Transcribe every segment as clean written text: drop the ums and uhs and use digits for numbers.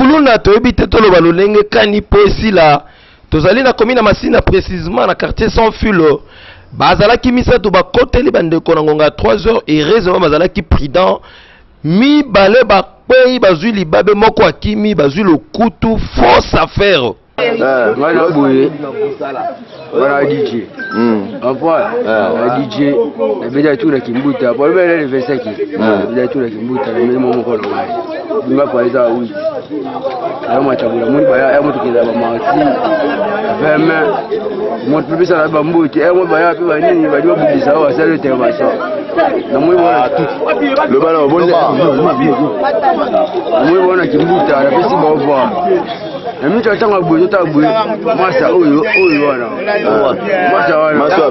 kuluna toyebite tolo balolenge kani poesi la tozali na commune Masina précisément na quartier sans fil bazalaki misato bakoteli bandeko na ngonga 3h et raison bazalaki prudent mi balé bakpei bazui libabe moko akimi bazui lokutu fausse affaire voilà boye voilà DJ voilà DJ beda tu la kimbuta pour le veseki beda tu la kimbuta mais mon ko no bima kwa iza oui alors moi tabula muri baya mo tukeza ba mati vraiment mo tubisa la bambuti mo baya pe ba nini ba diwa bugisa wa sale intervention na muri bona le ballon bon muri bona kimbuta na pesi ba voir na mimi tatanga boyo tabwe masa oyo wana masa wana masa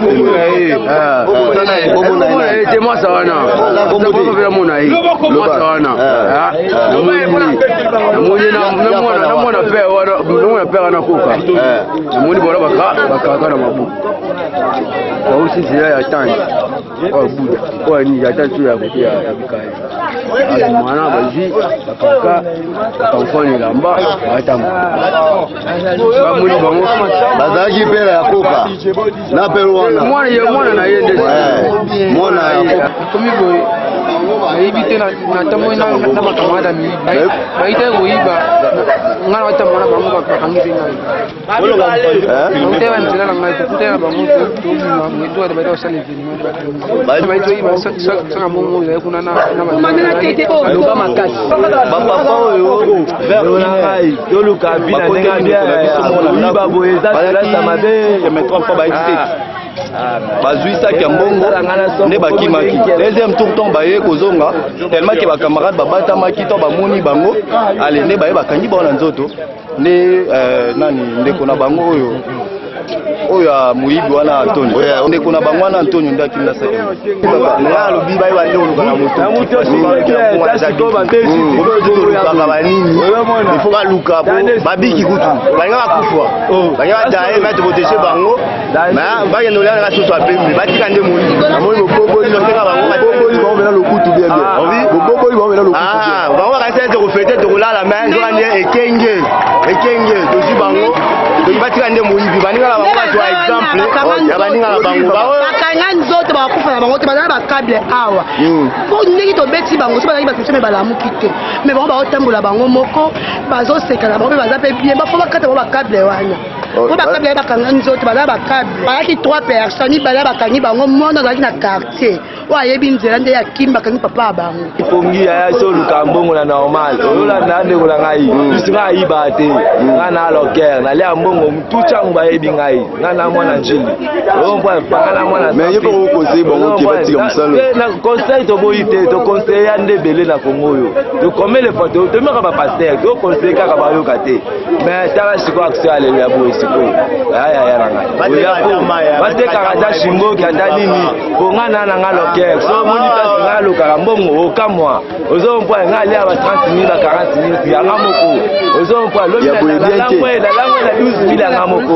te masa wana bobo vela mona hii masa wana na mona pe wana koka moni bora baka na mabu kwa usi zira ya tani kwa buda kwa ni ya tani ya kote ya bikai mwana bazi bakaka bakamfani lamba batamu bamuli bango bazaki pela ya koka na pelo wana mwana na yende mwana ya komi boy aibite na tamo na makamada mi baita goiba ngana wata mwana bango bakangi ngai ntewa ntela na ngai tutela bango tu mwetu ade baita osale evenement baita iba saka mongo ya kuna na loba makasi baba oyo vers ngai yoluka bina ndenga biba boyeza la mabe ya metro fois baite bazui sa kiambongo ne bakimaki deuxième tour ton baye kozonga tellement que ba camarade babata maki to bamoni bango ale ne baye bakangi bona nzoto ne nani ndeko na bango oyo muibi wana Antonio ndeko na bango wana Antonio ndaki na sake na lobi baye wande oluka na moto banga banini il faut baluka babiki kutu banga bakufwa banga dae mettre protéger bango na baye no la soso apembe batika nde moni na moni boboli no tenga bango boboli bango na lokutu bien bien boboli bango na lokutu bango ka sente ko fete to la main zo ande ekenge to si bango to batika nde moni baninga la bango to exemple ya baninga la bango bakanga nzoto bakufa na bango te bazala ba câble awa pour ndiki to beti bango so bazali bakutse me balamuki te mais bango ba otambola bango moko bazo seka na bango baza pe bien ba fo bakata ba câble wana ko ba câble bakanga nzoto bazala ba câble bayaki 3 personnes bazala bakangi bango mona bazali na quartier wayebi nzela nde ya kimba kangi papa bango ipongi ya so lukambongo na normal ola ndande ko la ngai bisinga iba te ngana loker na le ambongo mtucha mbayebi ngai ngana mwana njili ombo pangana mwana mais yeko ko conseil bango ki batika musalo na conseil to boyite to conseil ya ndebele na Kongo yo to comme les photos to meka ba pasteur to conseil kaka ba yoka te mais tala siko action ale ya boy siko ya ngai bate karaja shimbo ki ata nini bongana na ngalo so moni pasi ngalo karambongo okamwa ozo mpo ngali aba 30 000 40 000 ya ngamoko ozo mpo lobi na langwe na 12 000 ya ngamoko